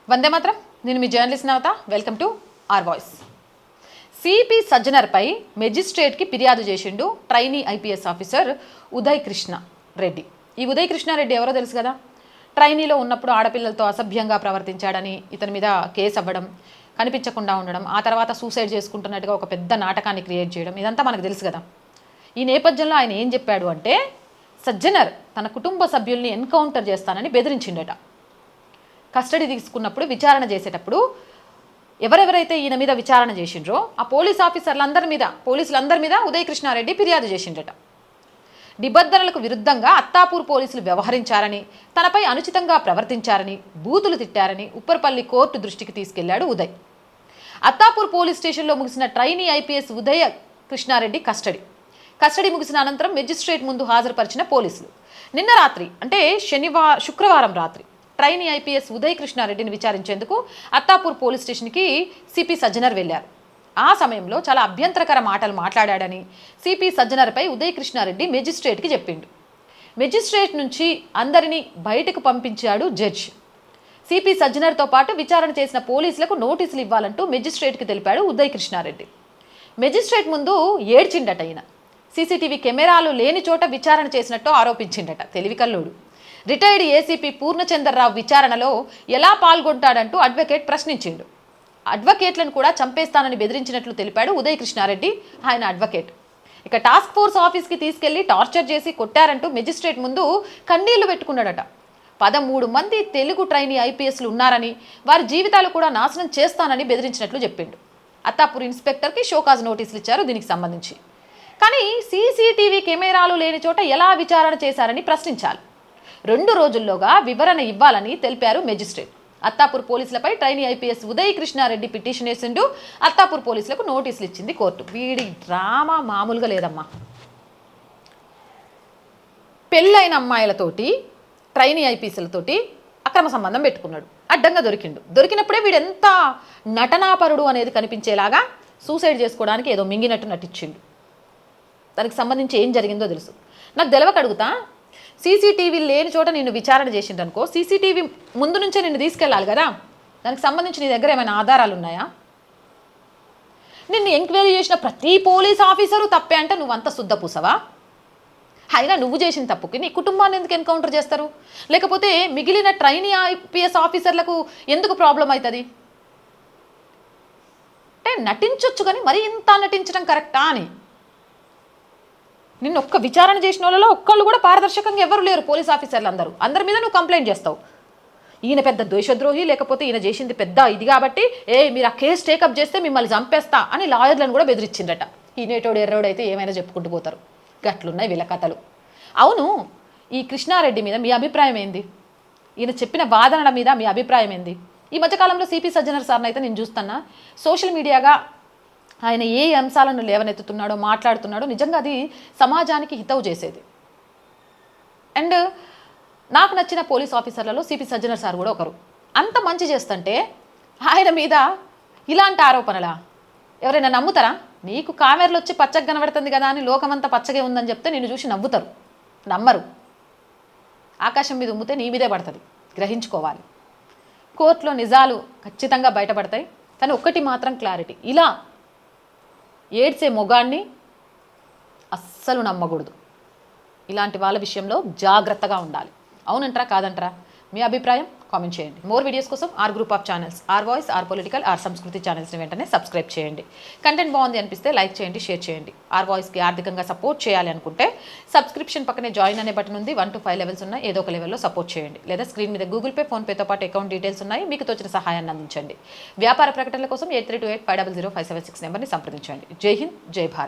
వందే మాత్రం. నేను మీ journalist Navatha. Welcome to our voice. CP సజ్జనర్పై మెజిస్ట్రేట్కి ఫిర్యాదు చేసిండు trainee IPS officer Uday Krishna Reddy. ఈ ఉదయ్ కృష్ణారెడ్డి ఎవరో తెలుసు కదా. ట్రైనీలో ఉన్నప్పుడు ఆడపిల్లలతో అసభ్యంగా ప్రవర్తించాడని ఇతని మీద కేసు అవ్వడం, కనిపించకుండా ఉండడం, ఆ తర్వాత సూసైడ్ చేసుకుంటున్నట్టుగా ఒక పెద్ద నాటకాన్ని క్రియేట్ చేయడం, ఇదంతా మనకు తెలుసు కదా. ఈ నేపథ్యంలో ఆయన ఏం చెప్పాడు అంటే, సజ్జనర్ తన కుటుంబ సభ్యుల్ని ఎన్కౌంటర్ చేస్తానని బెదిరించిండట. కస్టడీ తీసుకున్నప్పుడు విచారణ చేసేటప్పుడు ఎవరెవరైతే ఈయన మీద విచారణ చేసిండ్రో ఆ పోలీసులందరి మీద ఉదయ్ కృష్ణారెడ్డి ఫిర్యాదు చేసిండట. నిబంధనలకు విరుద్ధంగా అత్తాపూర్ పోలీసులు వ్యవహరించారని, తనపై అనుచితంగా ప్రవర్తించారని, బూతులు తిట్టారని ఉప్పర్పల్లి కోర్టు దృష్టికి తీసుకెళ్లాడు ఉదయ్. అత్తాపూర్ పోలీస్ స్టేషన్లో ముగిసిన trainee IPS Uday Krishna Reddy custody ముగిసిన అనంతరం మెజిస్ట్రేట్ ముందు హాజరుపరిచిన పోలీసులు నిన్న రాత్రి అంటే శుక్రవారం రాత్రి ట్రైనీ ఐపీఎస్ ఉదయ్ కృష్ణారెడ్డిని విచారించేందుకు అత్తాపూర్ పోలీస్ స్టేషన్కి సిపి సజ్జనర్ వెళ్లారు. ఆ సమయంలో చాలా అభ్యంతరకర మాటలు మాట్లాడాడని సిపి సజ్జనర్పై ఉదయ్ కృష్ణారెడ్డి మెజిస్ట్రేట్కి చెప్పిండు. మెజిస్ట్రేట్ నుంచి అందరినీ బయటకు పంపించాడు జడ్జి. సిపి సజ్జనర్తో పాటు విచారణ చేసిన పోలీసులకు నోటీసులు ఇవ్వాలంటూ మెజిస్ట్రేట్కి తెలిపాడు ఉదయ్ కృష్ణారెడ్డి. మెజిస్ట్రేట్ ముందు ఏడ్చిండట. ఈయన సీసీటీవీ కెమెరాలు లేని చోట విచారణ చేసినట్టు ఆరోపించిండట. తెలివికల్లోడు. రిటైర్డ్ ఏసీపీ పూర్ణచంద్రరావు విచారణలో ఎలా పాల్గొంటాడంటూ అడ్వకేట్ ప్రశ్నించిండు. అడ్వకేట్లను కూడా చంపేస్తానని బెదిరించినట్లు తెలిపాడు ఉదయ్ కృష్ణారెడ్డి, ఆయన అడ్వకేట్. ఇక టాస్క్ ఫోర్స్ ఆఫీస్కి తీసుకెళ్లి టార్చర్ చేసి కొట్టారంటూ మెజిస్ట్రేట్ ముందు కన్నీళ్లు పెట్టుకున్నాడట. 13 మంది తెలుగు ట్రైనీ ఐపీఎస్లు ఉన్నారని, వారి జీవితాలు కూడా నాశనం చేస్తానని బెదిరించినట్లు చెప్పిండు. అత్తాపూర్ ఇన్స్పెక్టర్కి షోకాజ్ నోటీసులు ఇచ్చారు దీనికి సంబంధించి. కానీ సీసీటీవీ కెమెరాలు లేని చోట ఎలా విచారణ చేశారని ప్రశ్నించాలి. 2 రోజుల్లోగా వివరణ ఇవ్వాలని తెలిపారు మెజిస్ట్రేట్. అత్తాపూర్ పోలీసులపై trainee IPS Uday Krishna Reddy petition వేసిండు. అత్తాపూర్ పోలీసులకు నోటీసులు ఇచ్చింది కోర్టు. వీడి డ్రామా మామూలుగా లేదమ్మా. పెళ్ళైన అమ్మాయిలతోటి ట్రైనీ ఐపీఎస్లతోటి అక్రమ సంబంధం పెట్టుకున్నాడు. అడ్డంగా దొరికినప్పుడే వీడెంత నటనాపరుడు అనేది కనిపించేలాగా సూసైడ్ చేసుకోవడానికి ఏదో మింగినట్టు నటించిండు. దానికి సంబంధించి ఏం జరిగిందో తెలుసు. నాకు తెలవక అడుగుతా, సీసీటీవీ లేని చోట నిన్ను విచారణ చేసిండనుకో, సీసీటీవీ ముందు నుంచే నిన్ను తీసుకెళ్ళాలి కదా. దానికి సంబంధించి నీ దగ్గర ఏమైనా ఆధారాలు ఉన్నాయా? నిన్ను ఎంక్వైరీ చేసిన ప్రతి పోలీస్ ఆఫీసరు తప్పే అంటే నువ్వంత శుద్ధపూసవా? అయినా నువ్వు చేసిన తప్పుకి నీ కుటుంబాన్ని ఎందుకు ఎన్కౌంటర్ చేస్తారు? లేకపోతే మిగిలిన ట్రైనీ ఐపీఎస్ ఆఫీసర్లకు ఎందుకు ప్రాబ్లం అవుతుంది? అంటే నటించవచ్చు కానీ మరి ఇంత నటించడం కరెక్టా అని. నిన్ను ఒక్క విచారణ చేసిన వాళ్ళలో ఒక్కళ్ళు కూడా పారదర్శకంగా ఎవరు లేరు. పోలీస్ ఆఫీసర్లు అందరి మీద నువ్వు కంప్లైంట్ చేస్తావు. ఈయన పెద్ద దేశద్రోహి, లేకపోతే ఈయన చేసింది పెద్ద ఇది కాబట్టి మీరు ఆ కేసు టేకప్ చేస్తే మిమ్మల్ని చంపేస్తా అని లాయర్లను కూడా బెదిరించిందట. ఈనేటోడు ఎర్రోడైతే ఏమైనా చెప్పుకుంటూ పోతారు. గట్లున్నాయి వీళ్ళ కథలు. అవును, ఈ కృష్ణారెడ్డి మీద మీ అభిప్రాయం ఏంది? ఈయన చెప్పిన వాదనల మీద మీ అభిప్రాయం ఏంది? ఈ మధ్యకాలంలో సిపి సజ్జనర్ సార్ని అయితే నేను చూస్తున్నా, సోషల్ మీడియాగా ఆయన ఏ అంశాలను లేవనెత్తుతున్నాడో మాట్లాడుతున్నాడో నిజంగా అది సమాజానికి హితవు చేసేది. అండ్ నాకు నచ్చిన పోలీస్ ఆఫీసర్లలో సిపి సజ్జనర్ సార్ కూడా ఒకరు. అంత మంచి చేస్తుంటే ఆయన మీద ఇలాంటి ఆరోపణలా ఎవరైనా నమ్ముతారా? నీకు కామెర్లు వచ్చి పచ్చగా కనబడుతుంది కదా అని లోకమంతా పచ్చగే ఉందని చెప్తే నిన్ను చూసి నవ్వుతారు, నమ్మరు. ఆకాశం మీద ఉమ్మితే నీ మీదే పడుతుంది, గ్రహించుకోవాలి. కోర్టులో నిజాలు ఖచ్చితంగా బయటపడతాయి. కానీ ఒక్కటి మాత్రం క్లారిటీ, ఇలా ఏడ్చే మొగాన్ని అస్సలు నమ్మకూడదు. ఇలాంటి వాళ్ళ విషయంలో జాగ్రత్తగా ఉండాలి. అవునంటారా కాదంటారా? మీ అభిప్రాయం కామెంట్ చేయండి. మోర్ వీడియోస్ కోసం R group of channels, R voice, R political, R Samskriti ఛానల్స్ని వెంటనే సబ్స్క్రైబ్ చేయండి. కంటెంట్ బాగుంది అనిపిస్తే లైక్ చేయండి, షేర్ చేయండి. ఆర్ వాయిస్కి ఆర్థికంగా సపోర్ట్ చేయాలి అనుకుంటే సబ్స్క్రిప్షన్ పక్కనే జాయిన్ అనే బటన్ ఉంది. 1 to 5 లెవెల్స్ ఉన్నాయి. ఏదో ఒక లెవెల్లో సపోర్ట్ చేయండి. లేదా స్క్రీన్ మీద గూగుల్ పే, ఫోన్పేతో పాటు అకౌంట్ డీటెయిల్స్ ఉన్నాయి. మీకు తోచిన సహాయాన్ని అందించండి. వ్యాపార ప్రకటనల కోసం 8328500576 నెంబర్ని సంప్రదించండి. జై హింద్, జై భారత్.